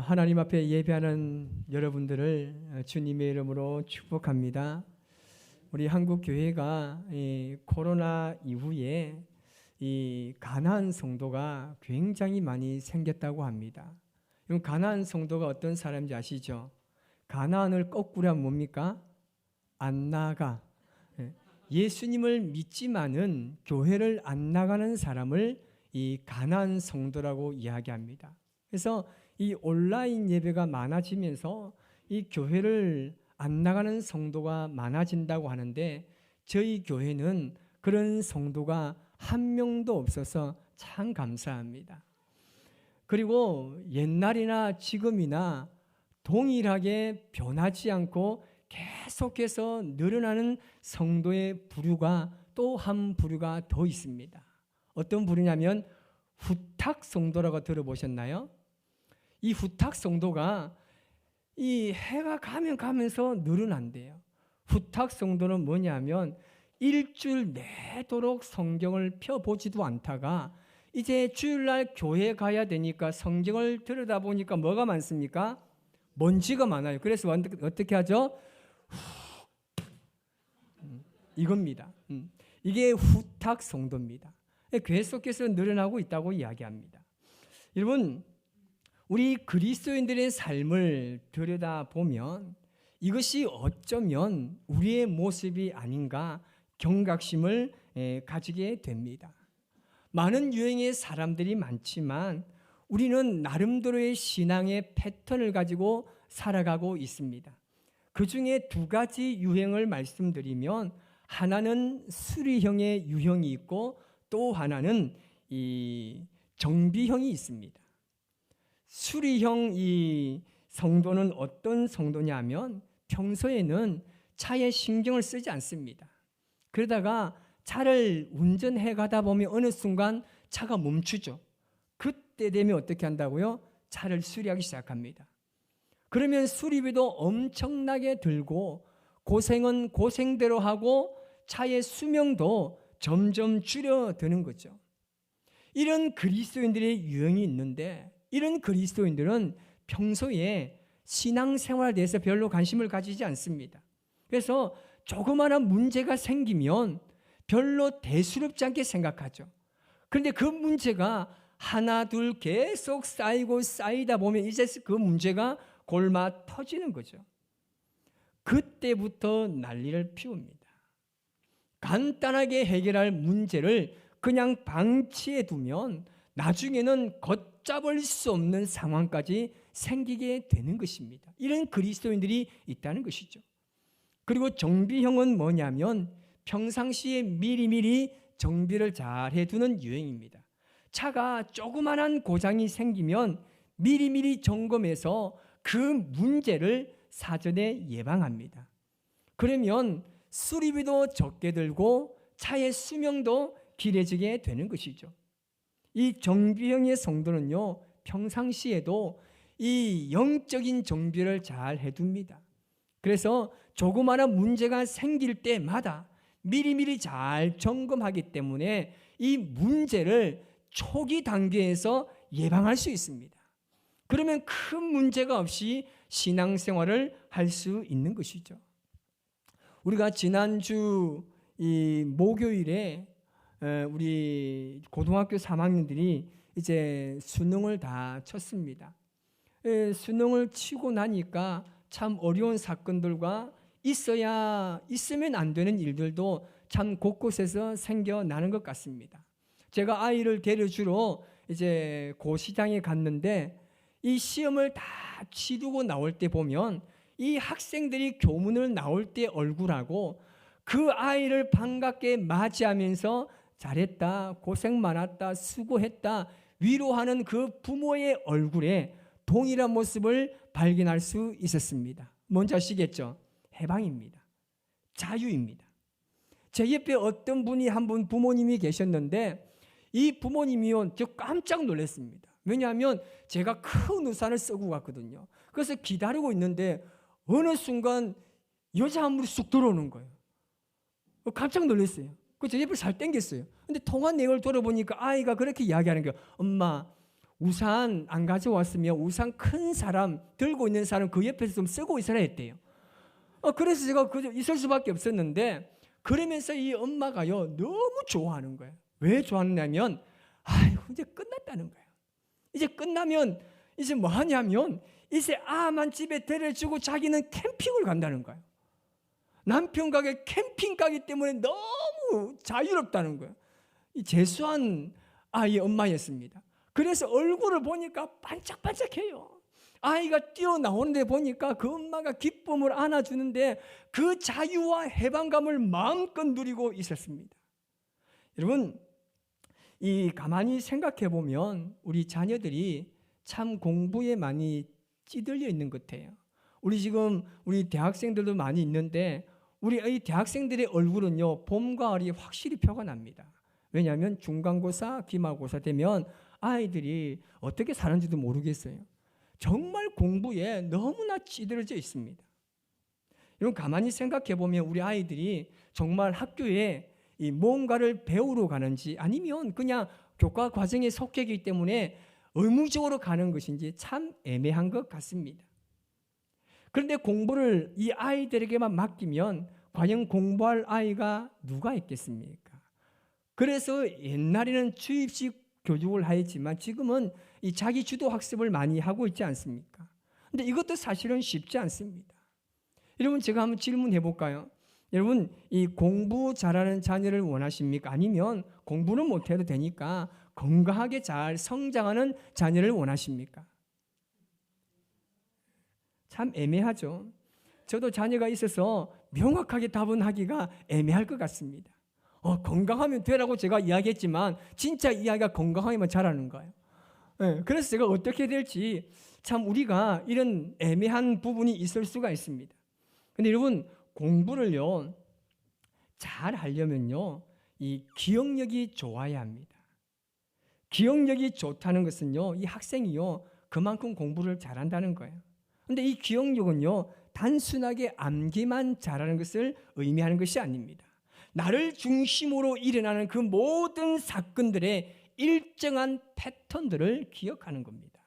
하나님 앞에 예배하는 여러분들을 주님의 이름으로 축복합니다. 우리 한국 교회가 코로나 이후에 이 가나안 성도가 굉장히 많이 생겼다고 합니다. 그럼 가나안 성도가 어떤 사람인지 아시죠? 가나안을 거꾸로 하면 뭡니까? 안 나가. 예수님을 믿지만은 교회를 안 나가는 사람을 이 가나안 성도라고 이야기합니다. 그래서 이 온라인 예배가 많아지면서 이 교회를 안 나가는 성도가 많아진다고 하는데 저희 교회는 그런 성도가 한 명도 없어서 참 감사합니다. 그리고 옛날이나 지금이나 동일하게 변하지 않고 계속해서 늘어나는 성도의 부류가 또 한 부류가 더 있습니다. 어떤 부류냐면 후탁 성도라고 들어보셨나요? 이 후탁 성도가 이 해가 가면 가면서 늘어난대요. 후탁 성도는 뭐냐면 일주일 내도록 성경을 펴보지도 않다가 이제 주일날 교회 가야 되니까 성경을 들여다보니까 뭐가 많습니까? 먼지가 많아요. 그래서 어떻게 하죠? 이겁니다. 이게 후탁 성도입니다. 교회 속에서 늘어나고 있다고 이야기합니다. 여러분, 우리 그리스도인들의 삶을 들여다보면 이것이 어쩌면 우리의 모습이 아닌가 경각심을 가지게 됩니다. 많은 유형의 사람들이 많지만 우리는 나름대로의 신앙의 패턴을 가지고 살아가고 있습니다. 그 중에 두 가지 유형을 말씀드리면 하나는 수리형의 유형이 있고 또 하나는 이 정비형이 있습니다. 수리형 이 성도는 어떤 성도냐면 평소에는 차에 신경을 쓰지 않습니다. 그러다가 차를 운전해 가다 보면 어느 순간 차가 멈추죠. 그때 되면 어떻게 한다고요? 차를 수리하기 시작합니다. 그러면 수리비도 엄청나게 들고 고생은 고생대로 하고 차의 수명도 점점 줄어드는 거죠. 이런 그리스도인들의 유형이 있는데 이런 그리스도인들은 평소에 신앙생활에 대해서 별로 관심을 가지지 않습니다. 그래서 조그마한 문제가 생기면 별로 대수롭지 않게 생각하죠. 그런데 그 문제가 하나 둘 계속 쌓이고 쌓이다 보면 이제 그 문제가 골마 터지는 거죠. 그때부터 난리를 피웁니다. 간단하게 해결할 문제를 그냥 방치해 두면 나중에는 걷잡을 수 없는 상황까지 생기게 되는 것입니다. 이런 그리스도인들이 있다는 것이죠. 그리고 정비형은 뭐냐면 평상시에 미리미리 정비를 잘 해두는 유형입니다. 차가 조그만한 고장이 생기면 미리미리 점검해서 그 문제를 사전에 예방합니다. 그러면 수리비도 적게 들고 차의 수명도 길어지게 되는 것이죠. 이 정비형의 성도는요, 평상시에도 이 영적인 정비를 잘 해둡니다. 그래서 조그마한 문제가 생길 때마다 미리미리 잘 점검하기 때문에 이 문제를 초기 단계에서 예방할 수 있습니다. 그러면 큰 문제가 없이 신앙생활을 할 수 있는 것이죠. 우리가 지난주 이 목요일에 우리 고등학교 3학년들이 이제 수능을 다 쳤습니다. 수능을 치고 나니까 참 어려운 사건들과 있으면 안 되는 일들도 참 곳곳에서 생겨나는 것 같습니다. 제가 아이를 데려주러 이제 고시장에 갔는데 이 시험을 다 치르고 나올 때 보면 이 학생들이 교문을 나올 때 얼굴하고 그 아이를 반갑게 맞이하면서 잘했다, 고생 많았다, 수고했다 위로하는 그 부모의 얼굴에 동일한 모습을 발견할 수 있었습니다. 뭔지 아시겠죠? 해방입니다. 자유입니다. 제 옆에 어떤 분이 한 분 부모님이 계셨는데 이 부모님이요, 저 깜짝 놀랐습니다. 왜냐하면 제가 큰 우산을 쓰고 갔거든요. 그래서 기다리고 있는데 어느 순간 여자 한 분이 쑥 들어오는 거예요. 깜짝 놀랐어요. 그 제 옆을 살 땡겼어요. 근데 통화 내용을 들어보니까 아이가 그렇게 이야기하는 거예요. 엄마, 우산 안 가져왔으면 우산 큰 사람, 들고 있는 사람 그 옆에서 좀 쓰고 있어야 했대요. 그래서 제가 그저 있을 수밖에 없었는데, 그러면서 이 엄마가요 너무 좋아하는 거예요. 왜 좋아하냐면 아이고 이제 끝났다는 거예요. 이제 끝나면 이제 뭐 하냐면 이제 아만 집에 데려주고 자기는 캠핑을 간다는 거예요. 남편 가게 캠핑 가기 때문에 너무 자유롭다는 거예요. 이 재수한 아이의 엄마였습니다. 그래서 얼굴을 보니까 반짝반짝해요. 아이가 뛰어나오는데 보니까 그 엄마가 기쁨을 안아주는데 그 자유와 해방감을 마음껏 누리고 있었습니다. 여러분, 이 가만히 생각해 보면 우리 자녀들이 참 공부에 많이 찌들려 있는 것 같아요. 우리 대학생들도 많이 있는데 우리 이 대학생들의 얼굴은요 봄과 가을이 확실히 표가 납니다. 왜냐하면 중간고사, 기말고사 되면 아이들이 어떻게 사는지도 모르겠어요. 정말 공부에 너무나 찌들어져 있습니다. 여러분, 가만히 생각해 보면 우리 아이들이 정말 학교에 이 뭔가를 배우러 가는지 아니면 그냥 교과 과정에 속해있기 때문에 의무적으로 가는 것인지 참 애매한 것 같습니다. 그런데 공부를 이 아이들에게만 맡기면 과연 공부할 아이가 누가 있겠습니까? 그래서 옛날에는 주입식 교육을 하였지만 지금은 이 자기 주도 학습을 많이 하고 있지 않습니까? 근데 이것도 사실은 쉽지 않습니다. 여러분, 제가 한번 질문해 볼까요? 여러분, 이 공부 잘하는 자녀를 원하십니까? 아니면 공부는 못해도 되니까 건강하게 잘 성장하는 자녀를 원하십니까? 참 애매하죠. 저도 자녀가 있어서 명확하게 답은 하기가 애매할 것 같습니다. 건강하면 되라고 제가 이야기했지만 진짜 이야기가 건강하게만 자라는 거예요. 그래서 제가 어떻게 될지 참 우리가 이런 애매한 부분이 있을 수가 있습니다. 근데 여러분, 공부를요 잘 하려면요 이 기억력이 좋아야 합니다. 기억력이 좋다는 것은요 이 학생이요 그만큼 공부를 잘한다는 거예요. 근데 이 기억력은요 단순하게 암기만 잘하는 것을 의미하는 것이 아닙니다. 나를 중심으로 일어나는 그 모든 사건들의 일정한 패턴들을 기억하는 겁니다.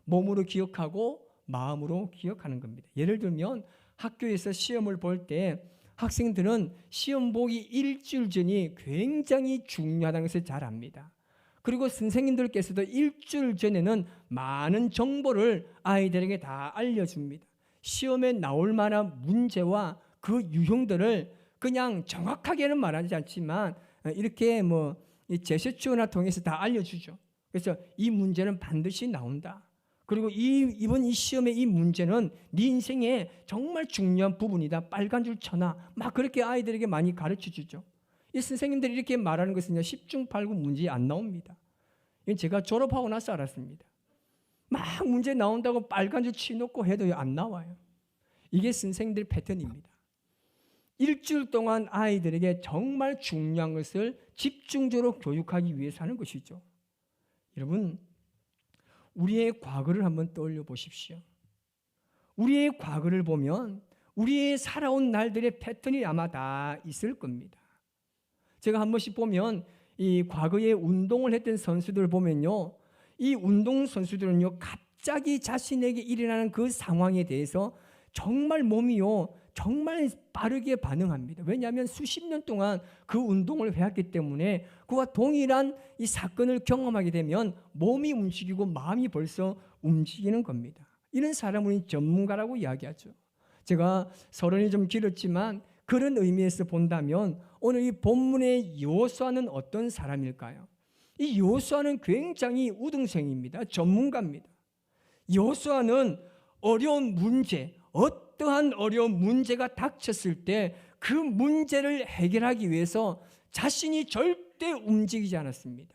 몸으로 기억하고 마음으로 기억하는 겁니다. 예를 들면 학교에서 시험을 볼 때 학생들은 시험 보기 일주일 전이 굉장히 중요하다는 것을 잘 압니다. 그리고 선생님들께서도 일주일 전에는 많은 정보를 아이들에게 다 알려줍니다. 시험에 나올 만한 문제와 그 유형들을 그냥 정확하게는 말하지 않지만 이렇게 제스처나 통해서 다 알려주죠. 그래서 이 문제는 반드시 나온다. 그리고 이번 이 시험의 이 문제는 네 인생의 정말 중요한 부분이다. 빨간 줄 쳐놔. 막 그렇게 아이들에게 많이 가르쳐주죠. 이 선생님들이 이렇게 말하는 것은 10중 8구 문제 안 나옵니다. 이건 제가 졸업하고 나서 알았습니다. 막 문제 나온다고 빨간 줄 치놓고 해도 안 나와요. 이게 선생님들의 패턴입니다. 일주일 동안 아이들에게 정말 중요한 것을 집중적으로 교육하기 위해서 하는 것이죠. 여러분, 우리의 과거를 한번 떠올려 보십시오. 우리의 과거를 보면 우리의 살아온 날들의 패턴이 아마 다 있을 겁니다. 제가 한 번씩 보면 이 과거에 운동을 했던 선수들을 보면요, 이 운동 선수들은요 갑자기 자신에게 일어나는 그 상황에 대해서 정말 몸이요 정말 빠르게 반응합니다. 왜냐하면 수십 년 동안 그 운동을 해왔기 때문에 그와 동일한 이 사건을 경험하게 되면 몸이 움직이고 마음이 벌써 움직이는 겁니다. 이런 사람은 전문가라고 이야기하죠. 제가 서론이 좀 길었지만 그런 의미에서 본다면 오늘 이 본문의 여호수아는 어떤 사람일까요? 이 여호수아는 굉장히 우등생입니다. 전문가입니다. 여호수아는 어려운 문제, 어떠한 어려운 문제가 닥쳤을 때 그 문제를 해결하기 위해서 자신이 절대 움직이지 않았습니다.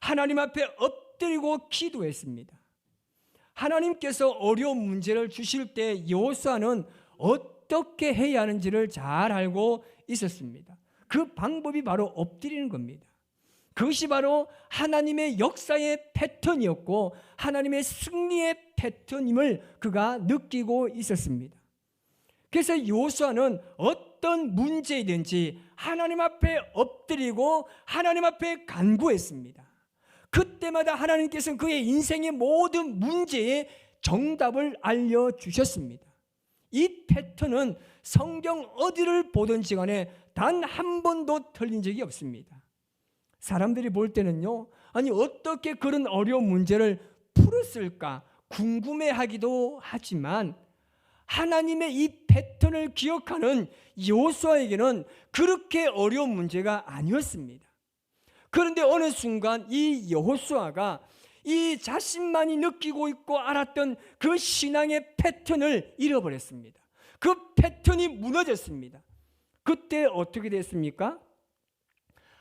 하나님 앞에 엎드리고 기도했습니다. 하나님께서 어려운 문제를 주실 때 여호수아는 어떻게 해야 하는지를 잘 알고 있었습니다. 그 방법이 바로 엎드리는 겁니다. 그것이 바로 하나님의 역사의 패턴이었고 하나님의 승리의 패턴임을 그가 느끼고 있었습니다. 그래서 여호수아는 어떤 문제이든지 하나님 앞에 엎드리고 하나님 앞에 간구했습니다. 그때마다 하나님께서는 그의 인생의 모든 문제에 정답을 알려주셨습니다. 이 패턴은 성경 어디를 보든지 간에 단 한 번도 틀린 적이 없습니다. 사람들이 볼 때는요, 아니 어떻게 그런 어려운 문제를 풀었을까 궁금해하기도 하지만 하나님의 이 패턴을 기억하는 여호수아에게는 그렇게 어려운 문제가 아니었습니다. 그런데 어느 순간 이 여호수아가 이 자신만이 느끼고 있고 알았던 그 신앙의 패턴을 잃어버렸습니다. 그 패턴이 무너졌습니다. 그때 어떻게 됐습니까?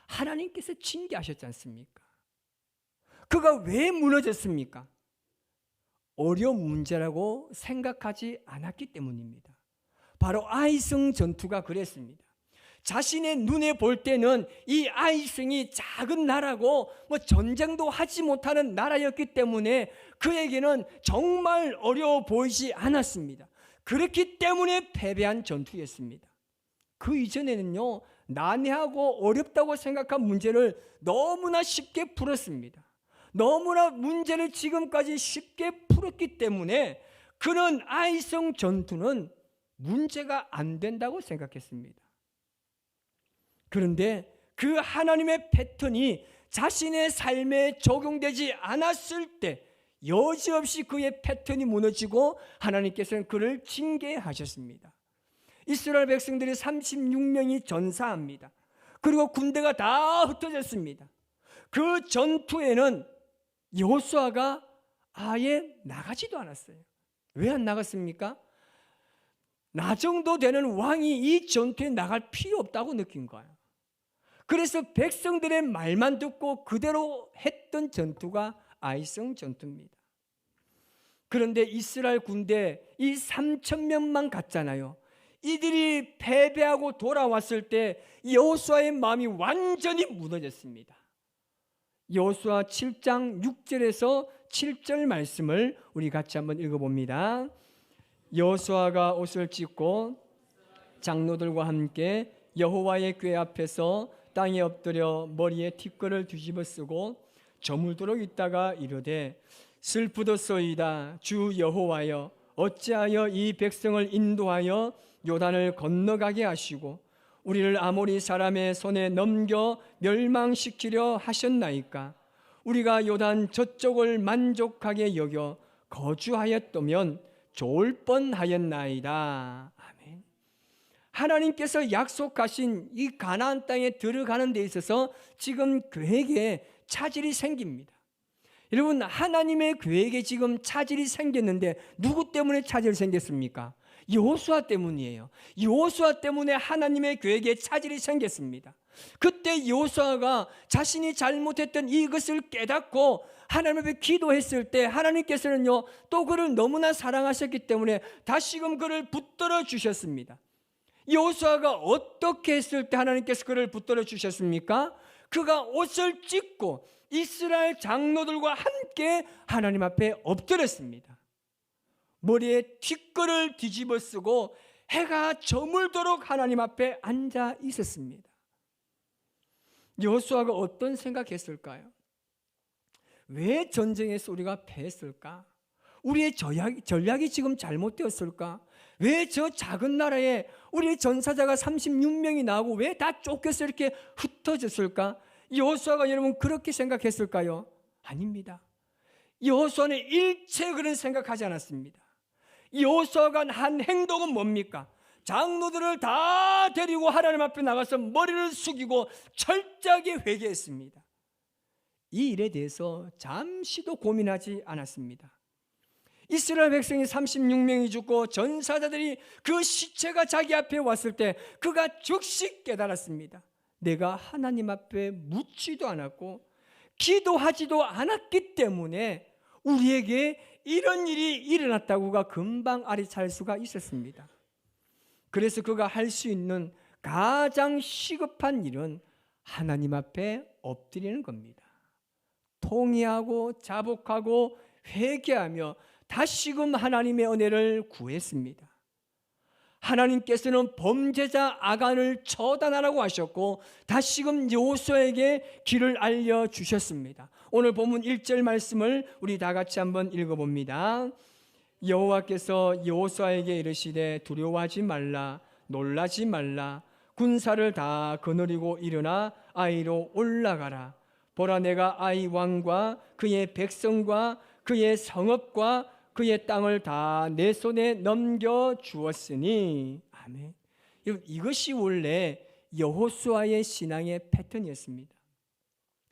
하나님께서 징계하셨지 않습니까? 그가 왜 무너졌습니까? 어려운 문제라고 생각하지 않았기 때문입니다. 바로 아이성 전투가 그랬습니다. 자신의 눈에 볼 때는 이 아이성이 작은 나라고 전쟁도 하지 못하는 나라였기 때문에 그에게는 정말 어려워 보이지 않았습니다. 그렇기 때문에 패배한 전투였습니다. 그 이전에는요, 난해하고 어렵다고 생각한 문제를 너무나 쉽게 풀었습니다. 너무나 문제를 지금까지 쉽게 풀었기 때문에 그는 아이성 전투는 문제가 안 된다고 생각했습니다. 그런데 그 하나님의 패턴이 자신의 삶에 적용되지 않았을 때 여지없이 그의 패턴이 무너지고 하나님께서는 그를 징계하셨습니다. 이스라엘 백성들이 36명이 전사합니다. 그리고 군대가 다 흩어졌습니다. 그 전투에는 여호수아가 아예 나가지도 않았어요. 왜 안 나갔습니까? 나 정도 되는 왕이 이 전투에 나갈 필요 없다고 느낀 거예요. 그래서 백성들의 말만 듣고 그대로 했던 전투가 아이성 전투입니다. 그런데 이스라엘 군대 이 3,000명만 갔잖아요. 이들이 패배하고 돌아왔을 때 여호수아의 마음이 완전히 무너졌습니다. 여호수아 7장 6절에서 7절 말씀을 우리 같이 한번 읽어봅니다. 여호수아가 옷을 찢고 장로들과 함께 여호와의 궤 앞에서 땅에 엎드려 머리에 티끌을 뒤집어 쓰고 저물도록 있다가 이르되 슬프도소이다 주 여호와여 어찌하여 이 백성을 인도하여 요단을 건너가게 하시고 우리를 아모리 사람의 손에 넘겨 멸망시키려 하셨나이까. 우리가 요단 저쪽을 만족하게 여겨 거주하였다면 좋을 뻔하였나이다. 아멘. 하나님께서 약속하신 이 가나안 땅에 들어가는 데 있어서 지금 그에게 차질이 생깁니다. 여러분, 하나님의 계획에 지금 차질이 생겼는데 누구 때문에 차질이 생겼습니까? 여호수아 때문이에요. 여호수아 때문에 하나님의 계획에 차질이 생겼습니다. 그때 여호수아가 자신이 잘못했던 이것을 깨닫고 하나님 앞에 기도했을 때 하나님께서는요 또 그를 너무나 사랑하셨기 때문에 다시금 그를 붙들어 주셨습니다. 여호수아가 어떻게 했을 때 하나님께서 그를 붙들어 주셨습니까? 그가 옷을 찢고 이스라엘 장로들과 함께 하나님 앞에 엎드렸습니다. 머리에 티끌을 뒤집어 쓰고 해가 저물도록 하나님 앞에 앉아 있었습니다. 여호수아가 어떤 생각했을까요? 왜 전쟁에서 우리가 패했을까? 우리의 전략이 지금 잘못되었을까? 왜 저 작은 나라에 우리 전사자가 36명이 나오고 왜 다 쫓겨서 이렇게 흩어졌을까? 여호수아가 여러분 그렇게 생각했을까요? 아닙니다. 여호수아는 일체 그런 생각하지 않았습니다. 여호수아가 한 행동은 뭡니까? 장로들을 다 데리고 하나님 앞에 나가서 머리를 숙이고 철저하게 회개했습니다. 이 일에 대해서 잠시도 고민하지 않았습니다. 이스라엘 백성이 36명이 죽고 전사자들이 그 시체가 자기 앞에 왔을 때 그가 즉시 깨달았습니다. 내가 하나님 앞에 묻지도 않았고 기도하지도 않았기 때문에 우리에게 이런 일이 일어났다고가 금방 알아챌 수가 있었습니다. 그래서 그가 할 수 있는 가장 시급한 일은 하나님 앞에 엎드리는 겁니다. 통회하고 자복하고 회개하며 다시금 하나님의 은혜를 구했습니다. 하나님께서는 범죄자 아간을 처단하라고 하셨고 다시금 여호수아에게 길을 알려주셨습니다. 오늘 본문 1절 말씀을 우리 다 같이 한번 읽어봅니다. 여호와께서 여호수아에게 이르시되 두려워하지 말라, 놀라지 말라. 군사를 다 거느리고 일어나 아이로 올라가라. 보라, 내가 아이 왕과 그의 백성과 그의 성읍과 그의 땅을 다 내 손에 넘겨 주었으니. 아멘. 이것이 원래 여호수아의 신앙의 패턴이었습니다.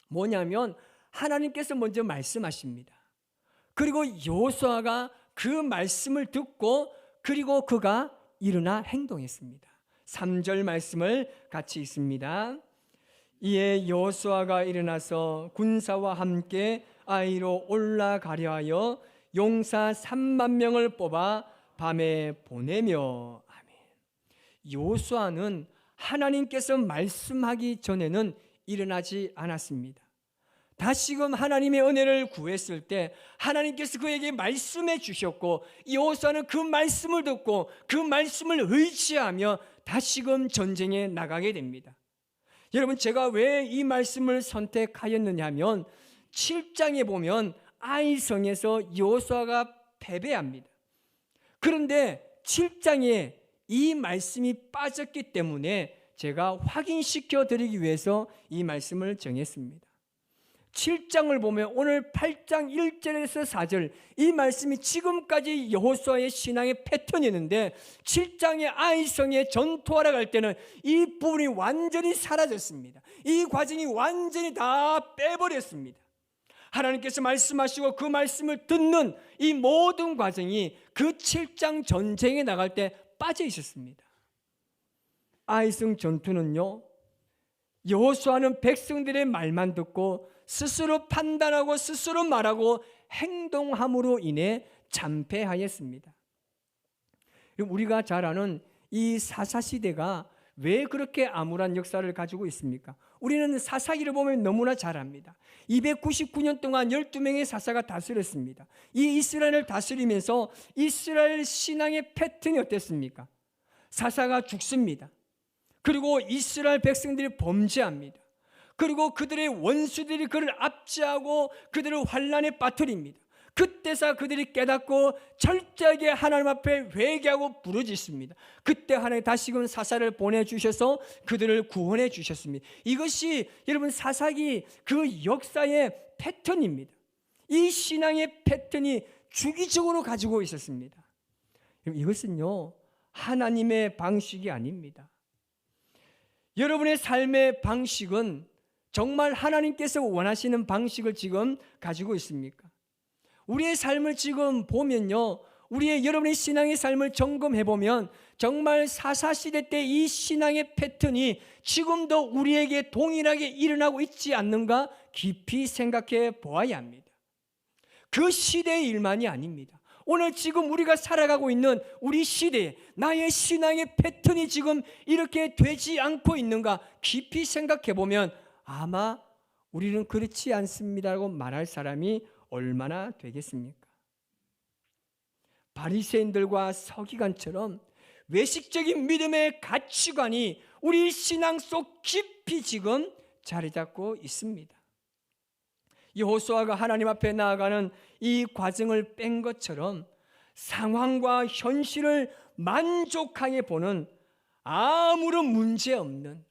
뭐냐면 하나님께서 먼저 말씀하십니다. 그리고 여호수아가 그 말씀을 듣고 그리고 그가 일어나 행동했습니다. 3절 말씀을 같이 읽습니다. 이에 여호수아가 일어나서 군사와 함께 아이로 올라가려 하여 용사 3만 명을 뽑아 밤에 보내며. 아멘. 여호수아는 하나님께서 말씀하기 전에는 일어나지 않았습니다. 다시금 하나님의 은혜를 구했을 때 하나님께서 그에게 말씀해 주셨고 여호수아는 그 말씀을 듣고 그 말씀을 의지하며 다시금 전쟁에 나가게 됩니다. 여러분, 제가 왜 이 말씀을 선택하였느냐 하면 7장에 보면 아이성에서 여호수아가 패배합니다. 그런데 7장에 이 말씀이 빠졌기 때문에 제가 확인시켜 드리기 위해서 이 말씀을 정했습니다. 7장을 보면 오늘 8장 1절에서 4절 이 말씀이 지금까지 여호수아의 신앙의 패턴이었는데 7장의 아이성에 전투하러 갈 때는 이 부분이 완전히 사라졌습니다. 이 과정이 완전히 다 빼버렸습니다. 하나님께서 말씀하시고 그 말씀을 듣는 이 모든 과정이 그 7장 전쟁에 나갈 때 빠져 있었습니다. 아이성 전투는요, 여호수아는 백성들의 말만 듣고 스스로 판단하고 스스로 말하고 행동함으로 인해 참패하였습니다. 우리가 잘 아는 이 사사시대가 왜 그렇게 암울한 역사를 가지고 있습니까? 우리는 사사기를 보면 너무나 잘 압니다. 299년 동안 12명의 사사가 다스렸습니다. 이 이스라엘을 다스리면서 이스라엘 신앙의 패턴이 어땠습니까? 사사가 죽습니다. 그리고 이스라엘 백성들이 범죄합니다. 그리고 그들의 원수들이 그를 압제하고 그들을 환난에 빠뜨립니다. 그때서 그들이 깨닫고 철저하게 하나님 앞에 회개하고 부르짖습니다. 그때 하나님 다시금 사사를 보내주셔서 그들을 구원해 주셨습니다. 이것이 여러분 사사기 그 역사의 패턴입니다. 이 신앙의 패턴이 주기적으로 가지고 있었습니다. 이것은요, 하나님의 방식이 아닙니다. 여러분의 삶의 방식은 정말 하나님께서 원하시는 방식을 지금 가지고 있습니까? 우리의 삶을 지금 보면요, 여러분의 신앙의 삶을 점검해보면 정말 사사시대 때 이 신앙의 패턴이 지금도 우리에게 동일하게 일어나고 있지 않는가 깊이 생각해 보아야 합니다. 그 시대의 일만이 아닙니다. 오늘 지금 우리가 살아가고 있는 우리 시대에 나의 신앙의 패턴이 지금 이렇게 되지 않고 있는가 깊이 생각해 보면 아마 우리는 그렇지 않습니다라고 말할 사람이 얼마나 되겠습니까? 바리새인들과 서기관처럼 외식적인 믿음의 가치관이 우리 신앙 속 깊이 지금 자리 잡고 있습니다. 여호수아가 하나님 앞에 나아가는 이 과정을 뺀 것처럼 상황과 현실을 만족하게 보는 아무런 문제 없는,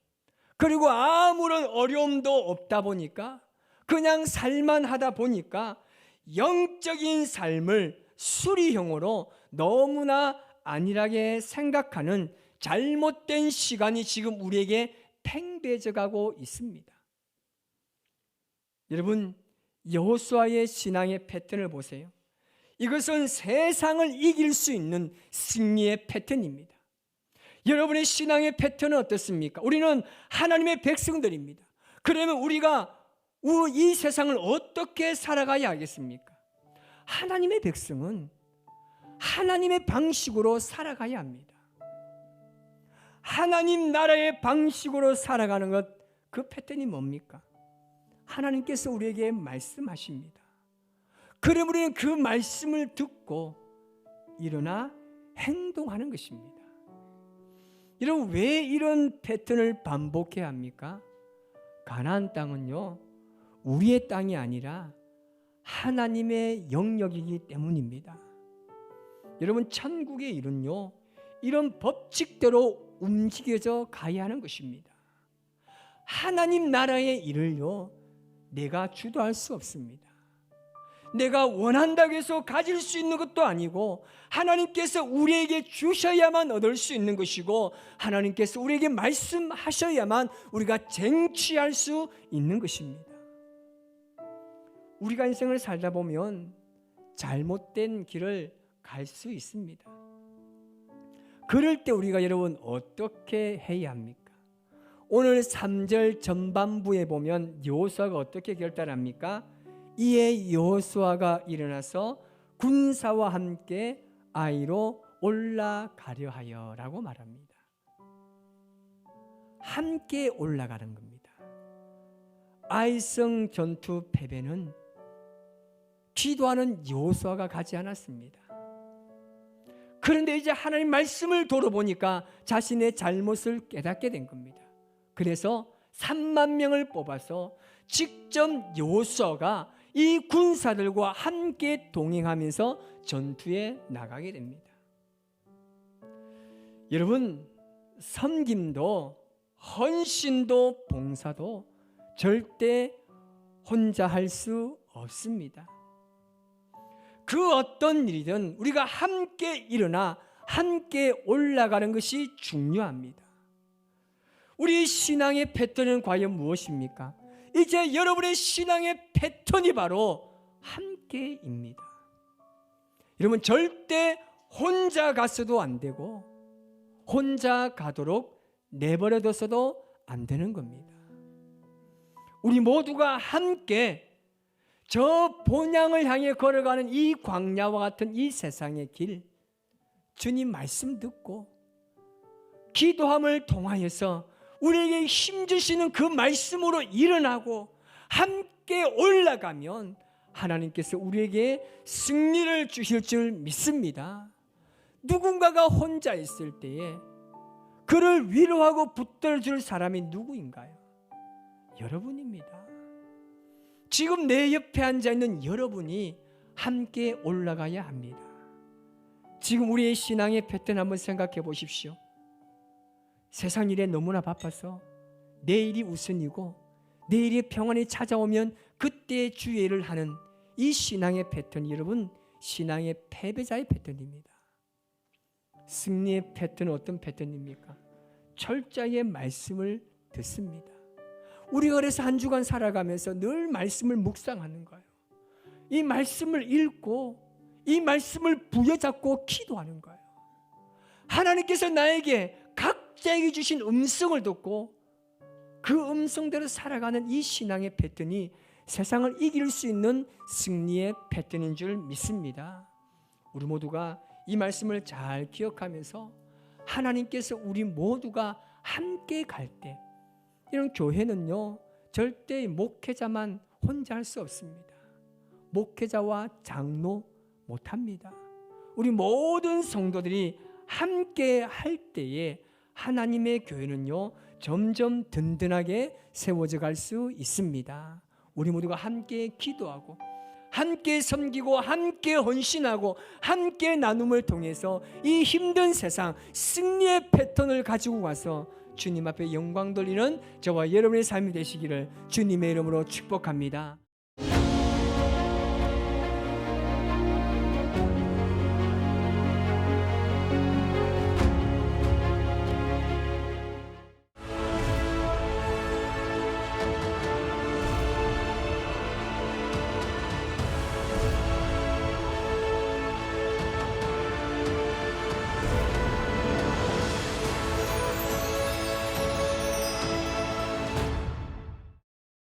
그리고 아무런 어려움도 없다 보니까 그냥 살만 하다 보니까 영적인 삶을 수리형으로 너무나 안일하게 생각하는 잘못된 시간이 지금 우리에게 팽배해져 가고 있습니다. 여러분, 여호수아의 신앙의 패턴을 보세요. 이것은 세상을 이길 수 있는 승리의 패턴입니다. 여러분의 신앙의 패턴은 어떻습니까? 우리는 하나님의 백성들입니다. 그러면 우리가 이 세상을 어떻게 살아가야 하겠습니까? 하나님의 백성은 하나님의 방식으로 살아가야 합니다. 하나님 나라의 방식으로 살아가는 것, 그 패턴이 뭡니까? 하나님께서 우리에게 말씀하십니다. 그럼 우리는 그 말씀을 듣고 일어나 행동하는 것입니다. 여러분, 왜 이런 패턴을 반복해야 합니까? 가나안 땅은요, 우리의 땅이 아니라 하나님의 영역이기 때문입니다. 여러분, 천국의 일은요, 이런 법칙대로 움직여져 가야 하는 것입니다. 하나님 나라의 일을요, 내가 주도할 수 없습니다. 내가 원한다고 해서 가질 수 있는 것도 아니고, 하나님께서 우리에게 주셔야만 얻을 수 있는 것이고, 하나님께서 우리에게 말씀하셔야만 우리가 쟁취할 수 있는 것입니다. 우리가 인생을 살다 보면 잘못된 길을 갈 수 있습니다. 그럴 때 우리가 여러분 어떻게 해야 합니까? 오늘 3절 전반부에 보면 여호수아가 어떻게 결단합니까? 이에 여호수아가 일어나서 군사와 함께 아이로 올라가려 하여 라고 말합니다. 함께 올라가는 겁니다. 아이성 전투 패배는 기도하는 여호수아가 가지 않았습니다. 그런데 이제 하나님 말씀을 돌아보니까 자신의 잘못을 깨닫게 된 겁니다. 그래서 3만 명을 뽑아서 직접 여호수아가 이 군사들과 함께 동행하면서 전투에 나가게 됩니다. 여러분, 섬김도 헌신도 봉사도 절대 혼자 할 수 없습니다. 그 어떤 일이든 우리가 함께 일어나 함께 올라가는 것이 중요합니다. 우리 신앙의 패턴은 과연 무엇입니까? 이제 여러분의 신앙의 패턴이 바로 함께입니다. 여러분, 절대 혼자 갔어도 안 되고 혼자 가도록 내버려뒀어도 안 되는 겁니다. 우리 모두가 함께 저 본향을 향해 걸어가는 이 광야와 같은 이 세상의 길, 주님 말씀 듣고 기도함을 통하여서 우리에게 힘주시는 그 말씀으로 일어나고 함께 올라가면 하나님께서 우리에게 승리를 주실 줄 믿습니다. 누군가가 혼자 있을 때에 그를 위로하고 붙들어줄 사람이 누구인가요? 여러분입니다. 지금 내 옆에 앉아있는 여러분이 함께 올라가야 합니다. 지금 우리의 신앙의 패턴 한번 생각해 보십시오. 세상 일에 너무나 바빠서 내일이 우선이고 내일이 평안이 찾아오면 그때 주의를 하는 이 신앙의 패턴이 여러분, 신앙의 패배자의 패턴입니다. 승리의 패턴은 어떤 패턴입니까? 철저하게 말씀을 듣습니다. 우리가 그래서 한 주간 살아가면서 늘 말씀을 묵상하는 거예요. 이 말씀을 읽고 이 말씀을 부여잡고 기도하는 거예요. 하나님께서 나에게 각자에게 주신 음성을 듣고 그 음성대로 살아가는 이 신앙의 패턴이 세상을 이길 수 있는 승리의 패턴인 줄 믿습니다. 우리 모두가 이 말씀을 잘 기억하면서 하나님께서 우리 모두가 함께 갈 때, 이런 교회는요 절대 목회자만 혼자 할 수 없습니다. 목회자와 장로 못합니다. 우리 모든 성도들이 함께 할 때에 하나님의 교회는요 점점 든든하게 세워져 갈 수 있습니다. 우리 모두가 함께 기도하고 함께 섬기고 함께 헌신하고 함께 나눔을 통해서 이 힘든 세상 승리의 패턴을 가지고 가서 주님 앞에 영광 돌리는 저와 여러분의 삶이 되시기를 주님의 이름으로 축복합니다.